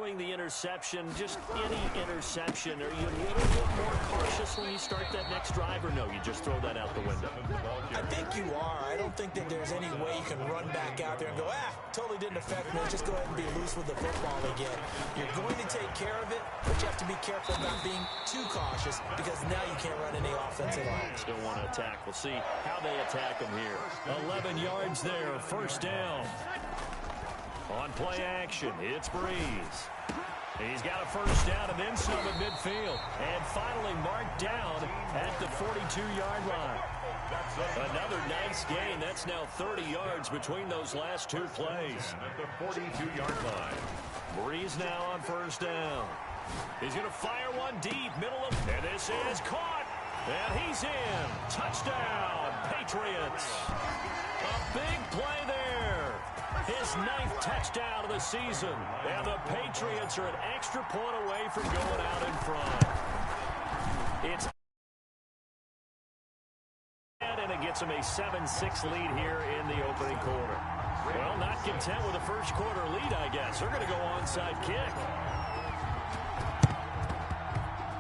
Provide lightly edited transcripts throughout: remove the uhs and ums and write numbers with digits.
following the interception, just any interception, are you a little bit more cautious when you start that next drive, or no, you just throw that out the window? I think you are. I don't think that there's any way you can run back out there and go, totally didn't affect me. Just go ahead and be loose with the football again. You're going to take care of it, but you have to be careful about being too cautious because now you can't run any offense at all. Still want to attack. We'll see how they attack them here. 11 yards there, first down. On play action, it's Breeze. He's got a first down and then some at midfield. And finally marked down at the 42-yard line. Another nice gain. That's now 30 yards between those last two plays. At the 42-yard line. Breeze now on first down. He's going to fire one deep, middle of, and this is caught. And he's in. Touchdown, Patriots. A big play there. His 9th touchdown of the season. And the Patriots are an extra point away from going out in front. It's and it gets him a 7-6 lead here in the opening quarter. Well, not content with a first quarter lead, I guess. They're going to go onside kick.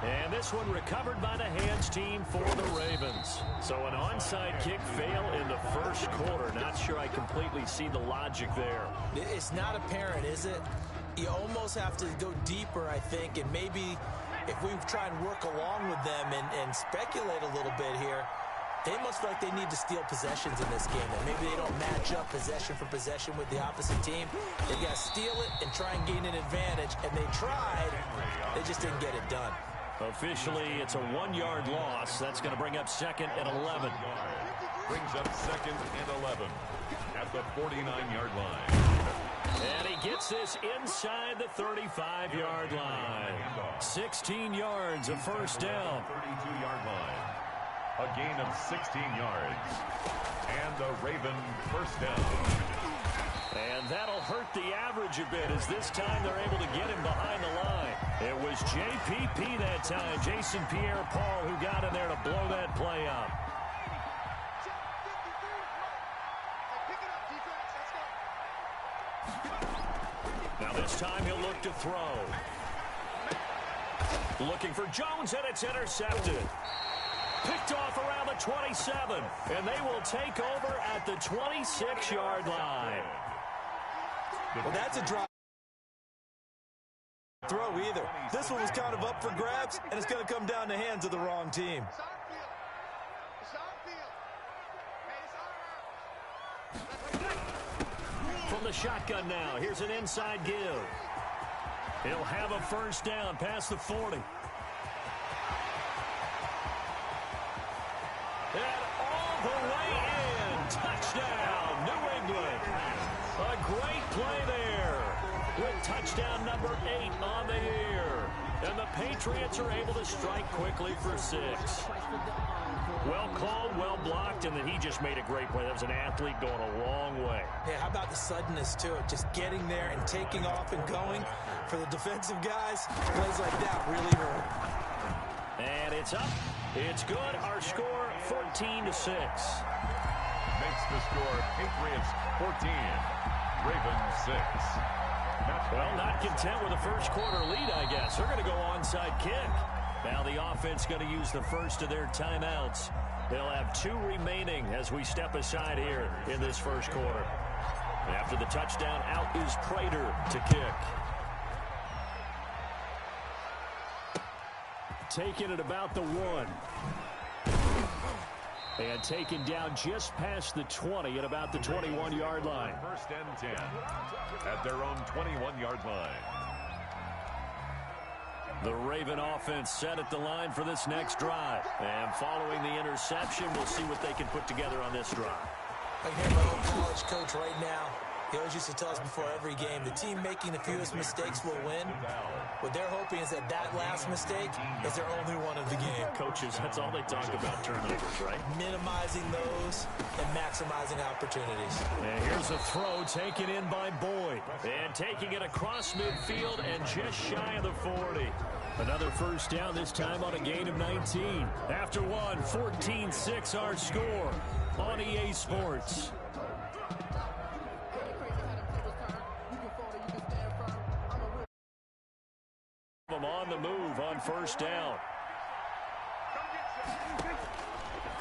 And this one recovered by the hands team for the Ravens. So an onside kick fail in the first quarter. Not sure I completely see the logic there. It's not apparent, is it? You almost have to go deeper, I think, and maybe if we try and work along with them and speculate a little bit here, they must feel like they need to steal possessions in this game, and maybe they don't match up possession for possession with the opposite team. They got to steal it and try and gain an advantage, and they tried. They just didn't get it done. Officially, it's a 1-yard loss. That's going to bring up second and 11. Brings up second and 11 at the 49-yard line. And he gets this inside the 35-yard line. 16 yards, a first down. 32-yard line. A gain of 16 yards. And the Raven first down. And that'll hurt the average a bit as this time they're able to get him behind the line. It was JPP that time, Jason Pierre-Paul, who got in there to blow that play up. Now this time he'll look to throw. Looking for Jones, and it's intercepted. Picked off around the 27, and they will take over at the 26-yard line. Well, that's a drop throw either. This one was kind of up for grabs, and it's going to come down the hands of the wrong team. From the shotgun now, here's an inside give. He'll have a first down past the 40. And all the way in. Touchdown, New England. A great play there with touchdown number 8 on the year. And the Patriots are able to strike quickly for 6. Well called, well blocked, and then he just made a great play. That was an athlete going a long way. Yeah, how about the suddenness to it? Just getting there and taking off and going. For the defensive guys, plays like that really hurt. And it's up. It's good. Our score, 14-6. Makes the score Patriots 14, Ravens 6. Well, not content with a first quarter lead, I guess. They're going to go onside kick. Now the offense going to use the first of their timeouts. They'll have 2 remaining as we step aside here in this first quarter. After the touchdown, out is Prater to kick. Taking it about the 1. And taken down just past the 20 at about the 21-yard line. First and 10 at their own 21-yard line. The Raven offense set at the line for this next drive. And following the interception, we'll see what they can put together on this drive. I can hear my old college coach right now. He always used to tell us before every game, the team making the fewest mistakes will win. What they're hoping is that last mistake is their only one of the game. Coaches, that's all they talk about, turnovers, right? Minimizing those and maximizing opportunities. And here's a throw taken in by Boyd. And taking it across midfield and just shy of the 40. Another first down, this time on a gain of 19. After one, 14-6 our score on EA Sports. them on the move on first down.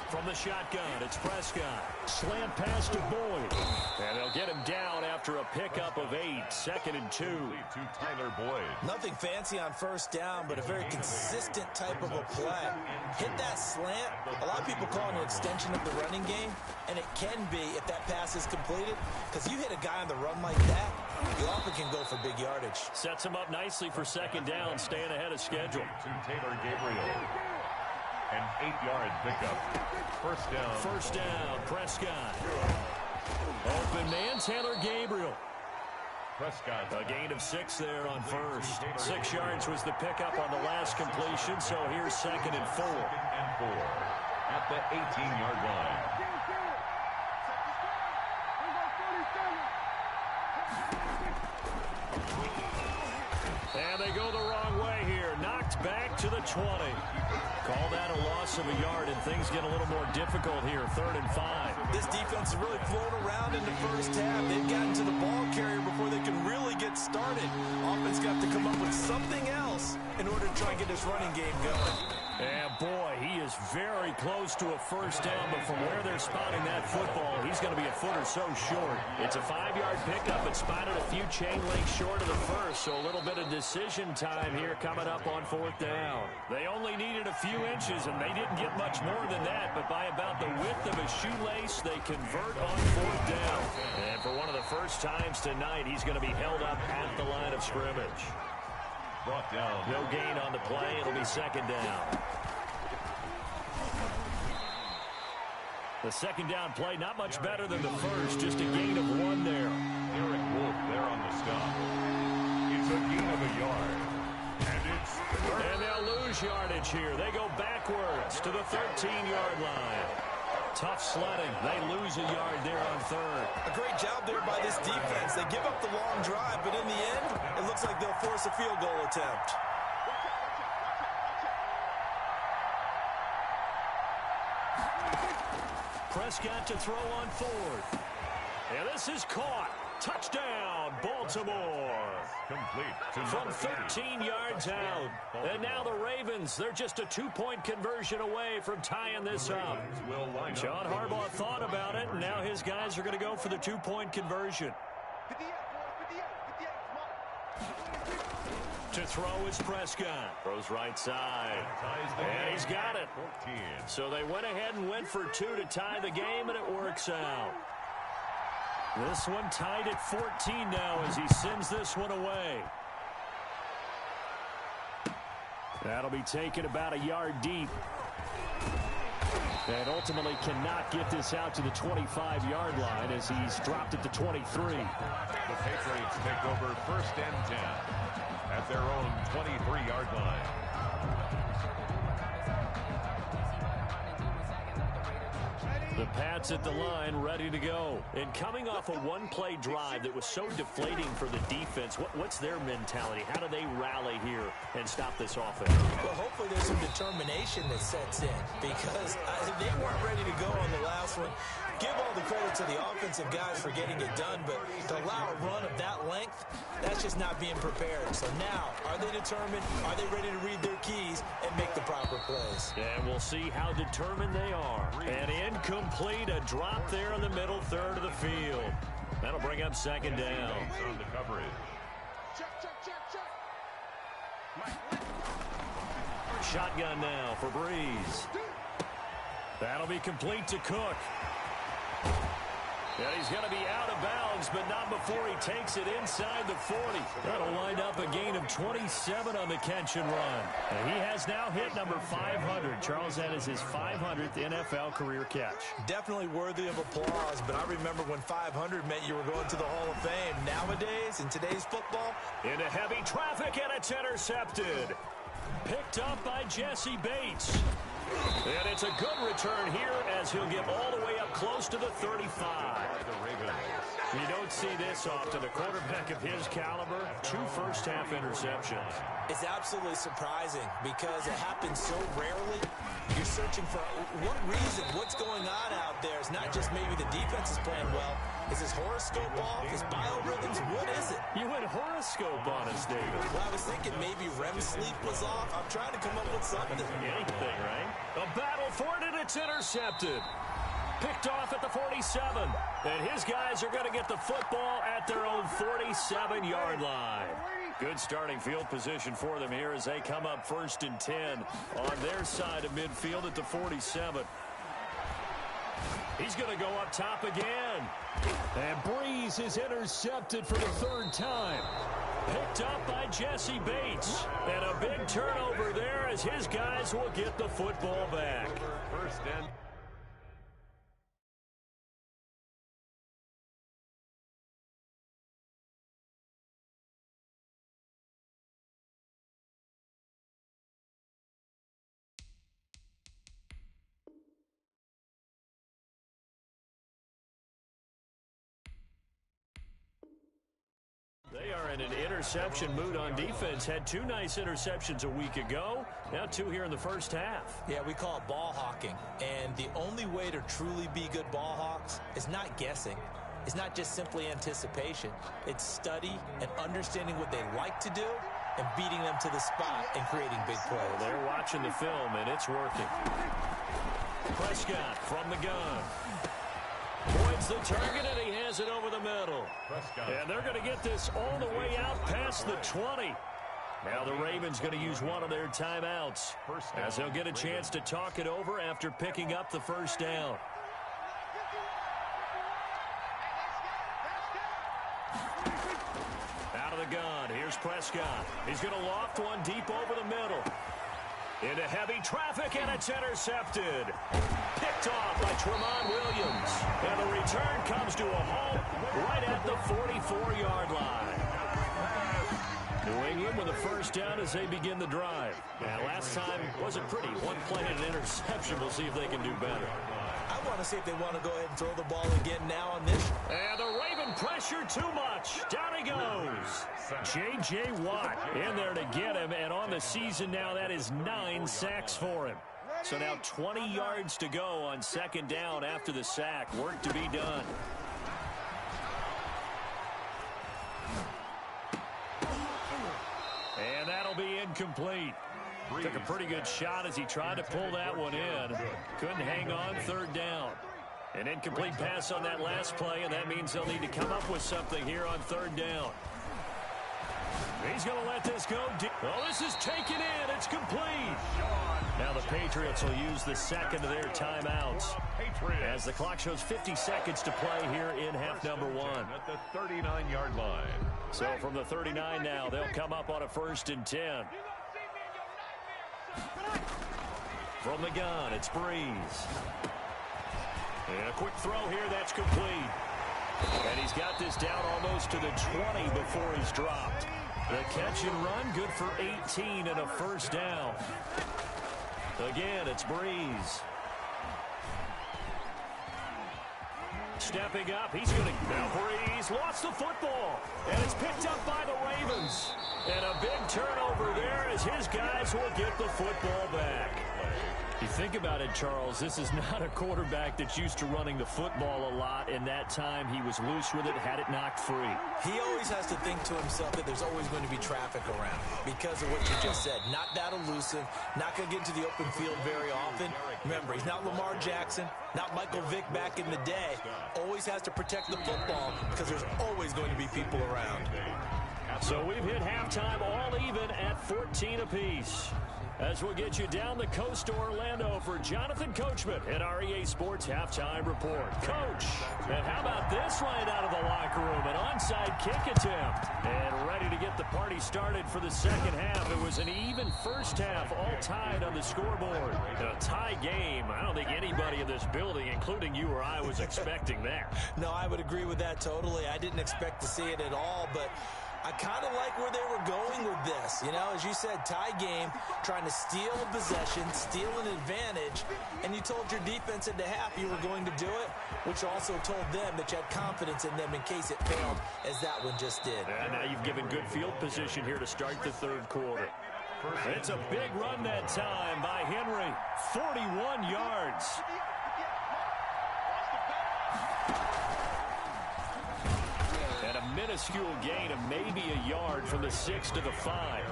From the shotgun, it's Prescott. Slant pass to Boyd. And they'll get him down after a pickup of 8. 2nd and 2. To Tyler Boyd. Nothing fancy on first down, but a very consistent type of a play. Hit that slant. A lot of people call it an extension of the running game, and it can be if that pass is completed, because you hit a guy on the run like that, you often can go for big yardage. Sets him up nicely for 2nd down, staying ahead of schedule. To Taylor Gabriel. An 8-yard pickup. First down, Prescott. Open man, Taylor Gabriel. Prescott. A gain of 6 there on first. 6 yards was the pickup on the last completion, so here's 2nd and 4. 2nd and 4 at the 18-yard line. And they go the wrong way here. Knocked back to the 20. Call that a loss of a yard, and things get a little more difficult here. 3rd and 5. This defense is really floating around in the first half. They've gotten to the ball carrier before they can really get started. Offense got to come up with something else in order to try and get this running game going. And boy, he is very close to a first down, but from where they're spotting that football, he's going to be a foot or so short. It's a 5-yard pickup, but spotted a few chain links short of the first, so a little bit of decision time here coming up on 4th down. They only needed a few inches, and they didn't get much more than that, but by about the width of a shoelace, they convert on 4th down. And for one of the first times tonight, he's going to be held up at the line of scrimmage. Brought down. No gain on the play. It'll be 2nd down. The 2nd down play, not much better than the first, just a gain of 1 there. Eric Wolf there on the stop. It's a gain of a yard. And they'll lose yardage here. They go backwards to the 13-yard line. Tough sledding. They lose a yard there on 3rd. A great job there by this defense. They give up the long drive, but in the end, it looks like they'll force a field goal attempt. Prescott to throw on 4th. And this is caught. Touchdown, Baltimore. Complete. From 13 yards out. And now the Ravens, they're just a 2-point conversion away from tying this up. John Harbaugh thought about it, and now his guys are going to go for the 2-point conversion. To throw is Prescott. Throws right side. And he's got it. So they went ahead and went for 2 to tie the game, and it works out. This one tied at 14 now as he sends this one away. That'll be taken about a yard deep. And ultimately cannot get this out to the 25-yard line as he's dropped it to 23. The Patriots take over 1st and 10 at their own 23-yard line. The Pats at the line, ready to go. And coming off a one-play drive that was so deflating for the defense, what's their mentality? How do they rally here and stop this offense? Well, hopefully there's some determination that sets in, because they weren't ready to go on the last one. Give all the credit to the offensive guys for getting it done, but to allow a run of that length, that's just not being prepared. So now, are they determined? Are they ready to read their keys and make the proper plays? And we'll see how determined they are. And incomplete, a drop there in the middle third of the field. That'll bring up 2nd down. On the coverage. Shotgun now for Breeze. That'll be complete to Cook. And he's going to be out of bounds, but not before he takes it inside the 40. That'll wind up a gain of 27 on the catch and run. And he has now hit number 500. Charles, that is his 500th NFL career catch. Definitely worthy of applause, but I remember when 500 meant you were going to the Hall of Fame. Nowadays, in today's football, into heavy traffic, and it's intercepted. Picked up by Jesse Bates. And it's a good return here as he'll get all the way up close to the 35. You don't see this often. A quarterback of his caliber, 2 first-half interceptions. It's absolutely surprising because it happens so rarely. You're searching for what reason, what's going on out there. It's not just maybe the defense is playing well. Is his horoscope off? His biorhythms? What is it? You went horoscope on us, David. Well, I was thinking maybe REM sleep was off. I'm trying to come up with something. Anything, right? A battle for it, and it's intercepted. Picked off at the 47. And his guys are going to get the football at their own 47-yard line. Good starting field position for them here as they come up 1st and 10 on their side of midfield at the 47. He's going to go up top again. And Breeze is intercepted for the 3rd time. Picked up by Jesse Bates. And a big turnover there as his guys will get the football back. 1st and They are in an interception mood on defense. Had 2 nice interceptions a week ago. Now 2 here in the first half. Yeah, we call it ball hawking. And the only way to truly be good ball hawks is not guessing. It's not just simply anticipation. It's study and understanding what they like to do and beating them to the spot and creating big plays. Well, they're watching the film, and it's working. Prescott from the gun. Points the target, and he has it over the middle. And they're going to get this all the way out past the 20. Now the Ravens going to use one of their timeouts as they'll get a chance to talk it over after picking up the 1st down. Out of the gun, here's Prescott. He's going to loft one deep over the middle. Into heavy traffic, and it's intercepted. Picked off by Tremont Williams. And the return comes to a halt right at the 44-yard line. New England with a 1st down as they begin the drive. Now, last time wasn't pretty. One play and an interception. We'll see if they can do better. I want to see if they want to go ahead and throw the ball again now on this. And the Raven pressure too much. Down he goes. J.J. Watt in there to get him. And on the season now, that is 9 sacks for him. So now 20 yards to go on 2nd down after the sack. Work to be done. And that'll be incomplete. Took a pretty good shot as he tried to pull that one in. Couldn't hang on 3rd down. An incomplete pass on that last play, and that means they'll need to come up with something here on 3rd down. He's going to let this go deep. Well, this is taken in. It's complete. Now the Patriots will use the 2nd of their timeouts as the clock shows 50 seconds to play here in half number 1. At the 39-yard line. So from the 39 now, they'll come up on a 1st and 10. From the gun, it's Breeze. And a quick throw here, that's complete. And he's got this down almost to the 20 before he's dropped. The catch and run, good for 18 and a 1st down. Again, it's Breeze. Stepping up, he's going to... Now Breeze lost the football. And it's picked up by the Ravens. And a big turnover there as his guys will get the football back. You think about it, Charles, this is not a quarterback that's used to running the football a lot, and that time he was loose with it, had it knocked free. He always has to think to himself that there's always going to be traffic around because of what you just said. Not that elusive, not going to get into the open field very often. Remember, he's not Lamar Jackson, not Michael Vick back in the day. Always has to protect the football because there's always going to be people around. So we've hit halftime all even at 14 apiece. As we'll get you down the coast to Orlando for Jonathan Coachman at our EA Sports Halftime Report. Coach, and how about this right out of the locker room? An onside kick attempt. And ready to get the party started for the 2nd half. It was an even first half, all tied on the scoreboard. In a tie game, I don't think anybody in this building, including you or I, was expecting that. No, I would agree with that totally. I didn't expect to see it at all, but I kind of like where they were going with this. You know, as you said, tie game, trying to steal a possession, steal an advantage, and you told your defense at the half you were going to do it, which also told them that you had confidence in them in case it failed, as that one just did. And now you've given good field position here to start the 3rd quarter. It's a big run that time by Henry, 41 yards. minuscule gain of maybe a yard from the 6 to the 5.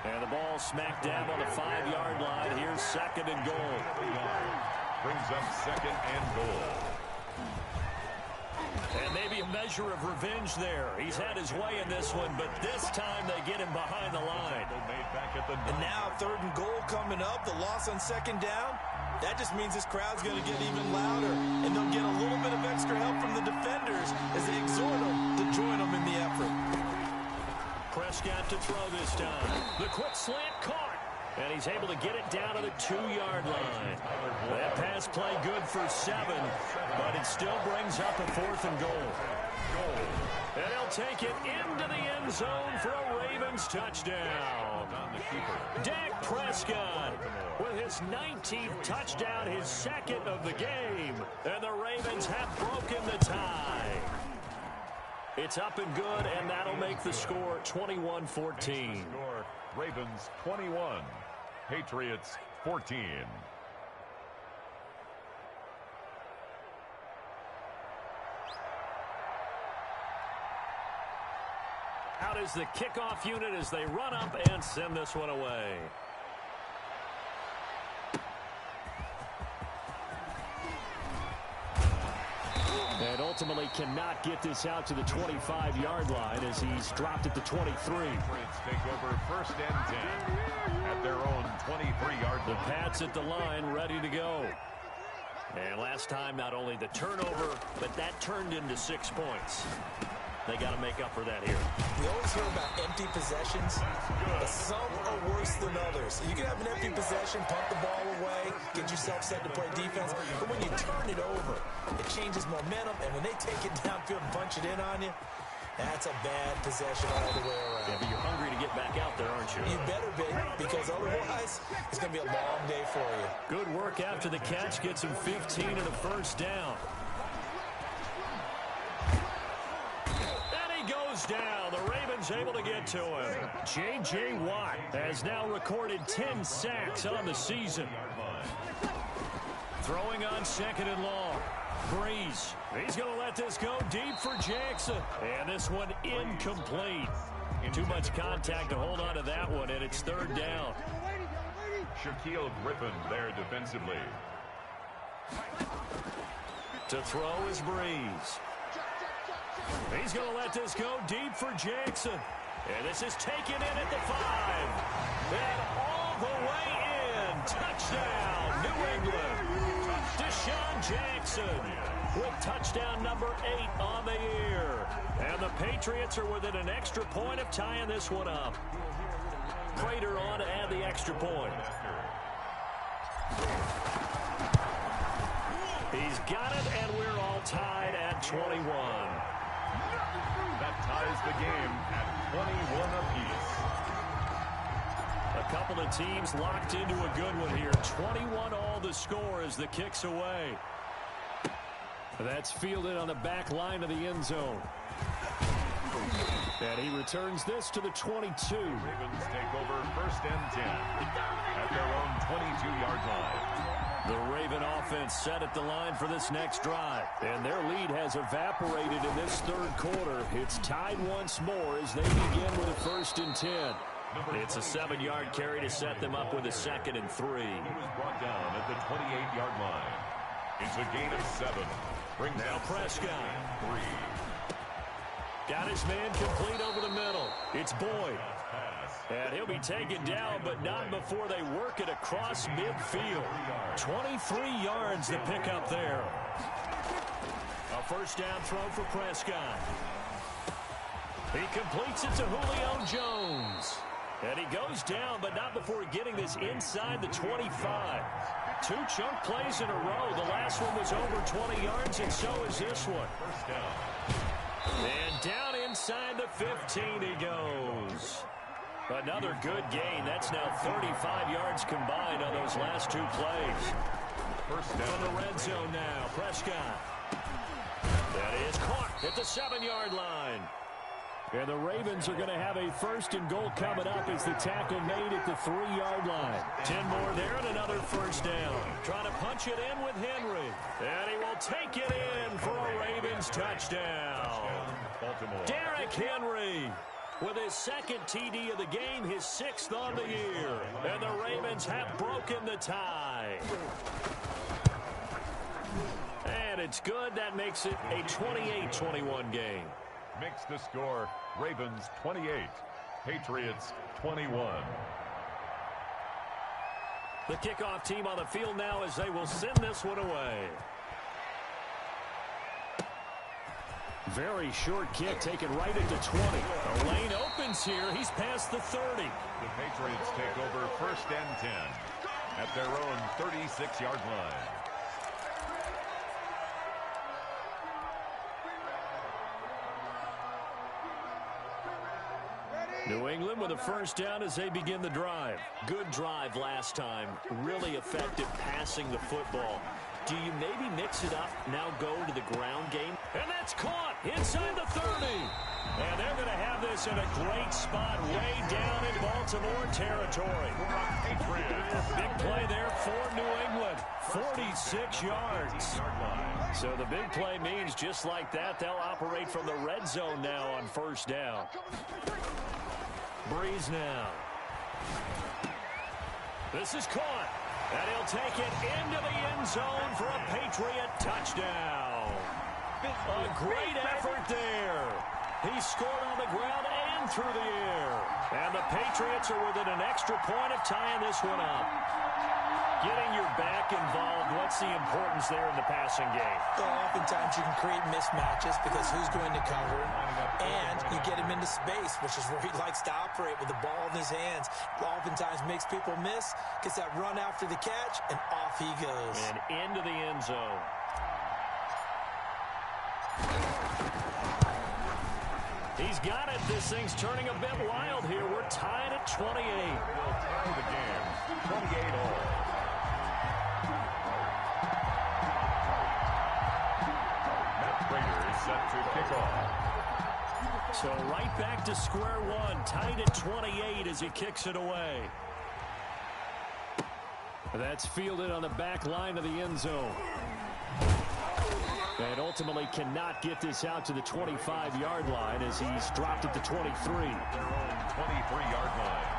And the ball smacked down on the 5-yard line. Here's second and goal. Brings up second and goal. And maybe a measure of revenge there. He's had his way in this one, but this time they get him behind the line. And now third and goal coming up. The loss on second down. That just means this crowd's going to get even louder. And they'll get a little bit of extra help from the defenders as they exhort them to join them in the effort. Prescott to throw this time. The quick slant caught. And he's able to get it down to the 2-yard line. That pass play good for 7, but it still brings up a 4th and goal. And he'll take it into the end zone for a Ravens touchdown. Dak Prescott with his 19th touchdown, his 2nd of the game. And the Ravens have broken the tie. It's up and good, and that'll make the score 21-14. Ravens 21, Patriots 14. Out is the kickoff unit as they run up and send this one away. And ultimately cannot get this out to the 25-yard line as he's dropped it to 23. Take over first and 10 at their own 23-yard line. The Pats at the line ready to go. And last time, not only the turnover, but that turned into 6 points. They got to make up for that here. We always hear about empty possessions, but some are worse than others. You can have an empty possession, punt the ball away, get yourself set to play defense, but when you turn it over, it changes momentum, and when they take it downfield and punch it in on you, that's a bad possession all the way around. Yeah, but you're hungry to get back out there, aren't you? You better be, because otherwise, it's going to be a long day for you. Good work after the catch, gets him 15 and a first down. Goes down. The Ravens able to get to him. J.J. Watt has now recorded 10 sacks on the season. Throwing on second and long. Breeze. He's going to let this go deep for Jackson. And this one incomplete. Too much contact to hold on to that one, and it's third down. Shaquille Griffin there defensively. To throw is Breeze. He's going to let this go deep for Jackson. And this is taken in at the 5. And all the way in. Touchdown, New England. Deshaun Jackson with touchdown number 8 on the year. And the Patriots are within an extra point of tying this one up. Prater on to add the extra point. He's got it, and we're all tied at 21. That ties the game at 21 apiece. A couple of teams locked into a good one here. 21 all the score as the kick's away. That's fielded on the back line of the end zone. And he returns this to the 22. Ravens take over first and 10 at their own 22-yard line. The Raven offense set at the line for this next drive. And their lead has evaporated in this third quarter. It's tied once more as they begin with a first and 10. It's a 7-yard carry to set them up with a second and 3. He was brought down at the 28-yard line. It's a gain of 7. Brings now out Prescott. 3. Got his man complete over the middle. It's Boyd. And he'll be taken down, but not before they work it across midfield. 23 yards to pick up there. A first down throw for Prescott. He completes it to Julio Jones. And he goes down, but not before getting this inside the 25. 2 chunk plays in a row. The last one was over 20 yards, and so is this one. First down. And down inside the 15 he goes. Another good gain. That's now 35 yards combined on those last 2 plays. First down. From the red zone now, Prescott. That is caught at the 7-yard line. And the Ravens are going to have a 1st and goal coming up as the tackle made at the 3-yard line. 10 more there and another 1st down. Trying to punch it in with Henry. And he will take it in for a Ravens touchdown. Derrick Henry with his 2nd TD of the game, his 6th on the year. And the Ravens have broken the tie. And it's good. That makes it a 28-21 game. Makes the score Ravens 28, Patriots 21. The kickoff team on the field now as they will send this one away. Very short kick taken right at the 20. The lane opens here. He's past the 30. The Patriots take over 1st and 10 at their own 36-yard line. New England with a 1st down as they begin the drive. Good drive last time. Really effective passing the football. Do you maybe mix it up, now go to the ground game? And that's caught inside the 30. And they're going to have this in a great spot way down in Baltimore territory. Big play there for New England. 46 yards. So the big play means just like that, they'll operate from the red zone now on 1st down. Breeze now. This is caught. And he'll take it into the end zone for a Patriot touchdown. A great effort there. He scored on the ground and through the air. And the Patriots are within an extra point of tying this one up. Getting your back involved, what's the importance there in the passing game? Well, oftentimes you can create mismatches because who's going to cover, and you get him into space, which is where he likes to operate with the ball in his hands. Oftentimes makes people miss, gets that run after the catch, and off he goes. And into the end zone. He's got it. This thing's turning a bit wild here. We're tied at 28. We'll tie the game 28 all. Set to kick off. So right back to square one, tied at 28 as he kicks it away. That's fielded on the back line of the end zone. And ultimately cannot get this out to the 25-yard line as he's dropped at the 23. Their own 23-yard line.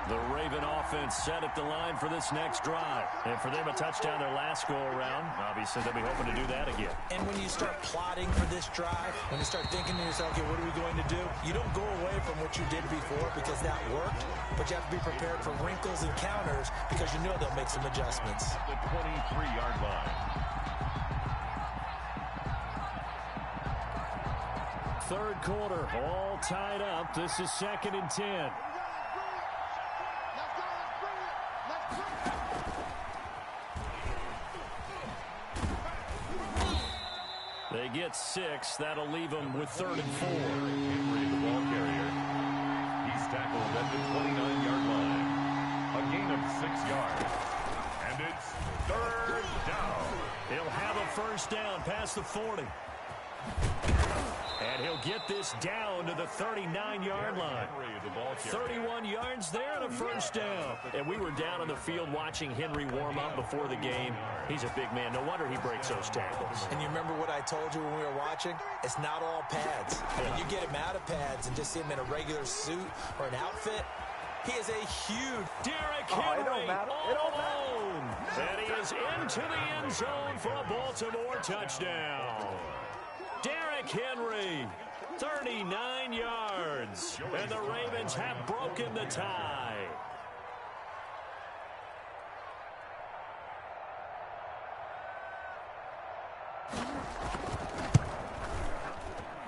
The Raven offense set at the line for this next drive. And for them, a touchdown their last go-around. Obviously, they'll be hoping to do that again. And when you start plotting for this drive, when you start thinking to yourself, okay, what are we going to do? You don't go away from what you did before because that worked, but you have to be prepared for wrinkles and counters because you know they'll make some adjustments. The 23-yard line. Third quarter, all tied up. This is 2nd and 10. They get 6. That'll leave them with 3rd and 4. Henry, the ball carrier. He's tackled at the 29-yard line. A gain of 6 yards. And it's 3rd down. He'll have a 1st down past the 40. And he'll get this down to the 39-yard line. 31 yards there and a 1st down. And we were down on the field watching Henry warm up before the game. He's a big man. No wonder he breaks those tackles. And you remember what I told you when we were watching? It's not all pads. When you get him out of pads and just see him in a regular suit or an outfit, he is a huge Derrick Henry all alone. And he is into the end zone for a Baltimore touchdown. Derrick Henry, 39 yards. And the Ravens have broken the tie.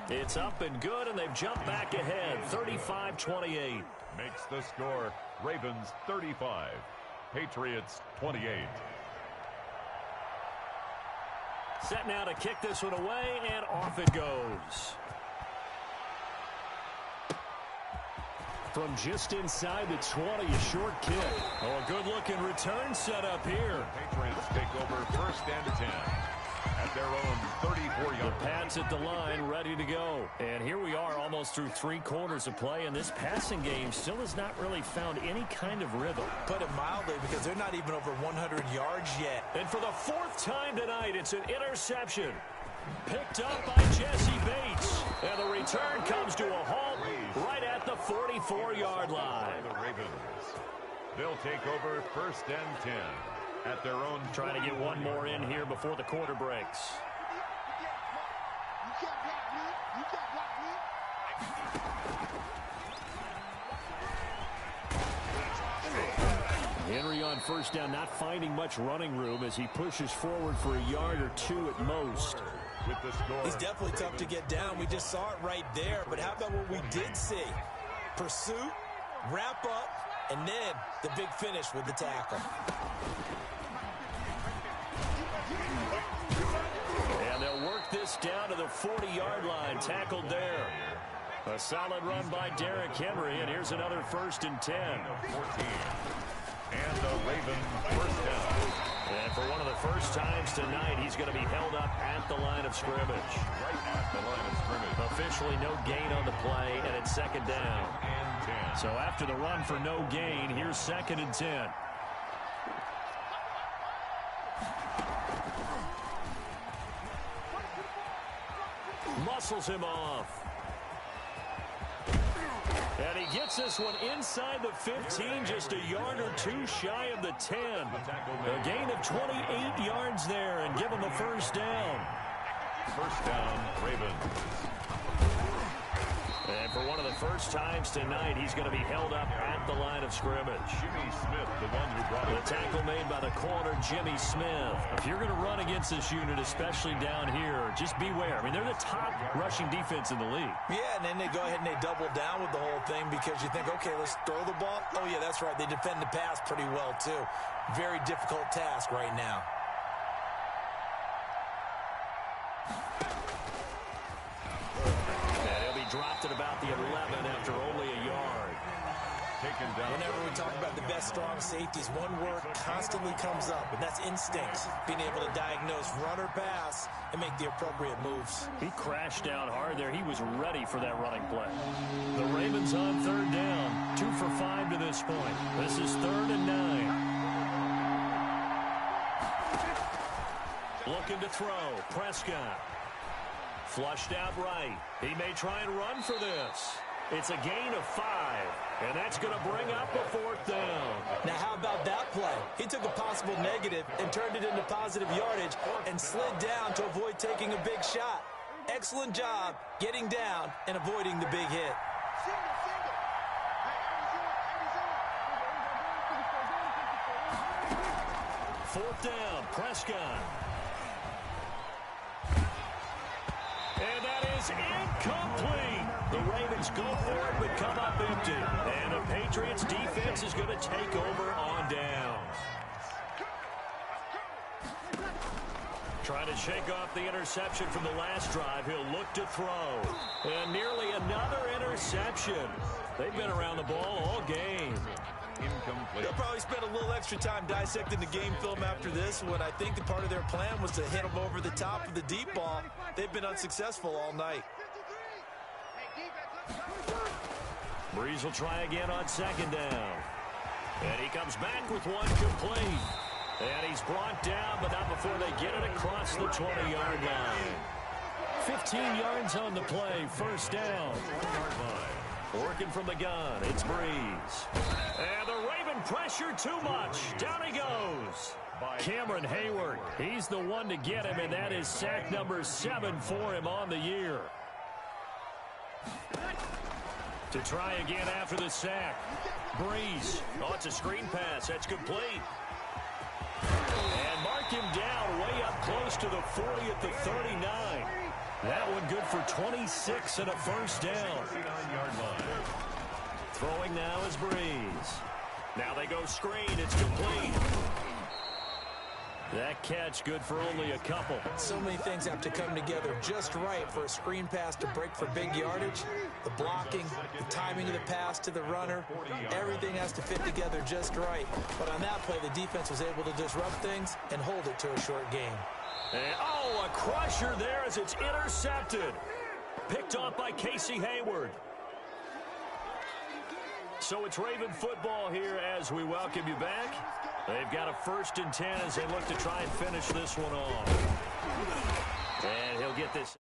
It's up and good, and they've jumped back ahead, 35-28. Makes the score Ravens 35, Patriots 28. Set now to kick this one away, and off it goes. From just inside the 20, a short kick. Oh, a good-looking return set up here. Patriots take over 1st and 10 at at their own 34-yard. The Pats at the line, ready to go. And here we are almost through 3 quarters of play, and this passing game still has not really found any kind of rhythm. Put it mildly, because they're not even over 100 yards yet. And for the 4th time tonight, it's an interception. Picked up by Jesse Bates. And the return comes to a halt right at the 44-yard line. The Ravens. They'll take over 1st and 10 at their own. Trying to get one more in here before the quarter breaks. Henry on 1st down, not finding much running room as he pushes forward for a yard or 2 at most. With the score. He's definitely tough to get down. We just saw it right there. But how about what we did see? Pursuit, wrap up, and then the big finish with the tackle. And they'll work this down to the 40-yard line. Tackled there. A solid run by Derrick Henry, and here's another 1st and 10. 14. And the Ravens 1st down. And for one of the first times tonight, he's going to be held up at the line of scrimmage. Right at the line of scrimmage. Officially no gain on the play, and it's 2nd down. And 10. So after the run for no gain, here's 2nd and 10. Muscles him off. And he gets this one inside the 15, just a yard or 2 shy of the 10. A gain of 28 yards there, and give him a 1st down. 1st down, Ravens. And for one of the first times tonight, he's going to be held up at the line of scrimmage. Jimmy Smith, the one who brought The it. tackle made by the corner, Jimmy Smith. If you're going to run against this unit, especially down here, just beware. I mean, they're the top rushing defense in the league. Yeah, and then they go ahead and they double down with the whole thing because you think, okay, let's throw the ball. Oh, yeah, that's right. They defend the pass pretty well, too. Very difficult task right now. Dropped at about the 11 after only a yard. Taken down. Whenever we talk about the best strong safeties, one word constantly comes up, and that's instinct. Being able to diagnose run or pass and make the appropriate moves. He crashed down hard there. He was ready for that running play. The Ravens on 3rd down. 2 for 5 to this point. This is 3rd and 9. Looking to throw. Prescott. Flushed out right. He may try and run for this. It's a gain of 5, and that's going to bring up a 4th down. Now, how about that play? He took a possible negative and turned it into positive yardage and slid down to avoid taking a big shot. Excellent job getting down and avoiding the big hit. Fourth down, Prescott. And that is incomplete. The Ravens go for it but come up empty. And the Patriots defense is going to take over on downs. Trying to shake off the interception from the last drive. He'll look to throw. And nearly another interception. They've been around the ball all game. Incomplete. They'll probably spend a little extra time dissecting the game film after this one. I think the part of their plan was to hit them over the top of the deep ball. They've been unsuccessful all night. Breeze will try again on 2nd down. And he comes back with one complete. And he's brought down, but not before they get it across the 20-yard line. 15 yards on the play, 1st down. 20-yard line. Working from the gun, it's Breeze. And the Raven pressure too much. Down he goes. Cameron Hayward, he's the one to get him, and that is sack number 7 for him on the year. To try again after the sack. Breeze. Oh, it's a screen pass. That's complete. And mark him down way up close to the 40 at the 39. That one good for 26 and a 1st down. 39-yard line. Throwing now is Breeze. Now they go screen. It's complete. That catch good for only a couple. So many things have to come together just right for a screen pass to break for big yardage. The blocking, the timing of the pass to the runner, everything has to fit together just right. But on that play, the defense was able to disrupt things and hold it to a short game. And, oh, a crusher there as it's intercepted. Picked off by Casey Hayward. So it's Raven football here as we welcome you back. They've got a 1st and 10 as they look to try and finish this one off. And he'll get this.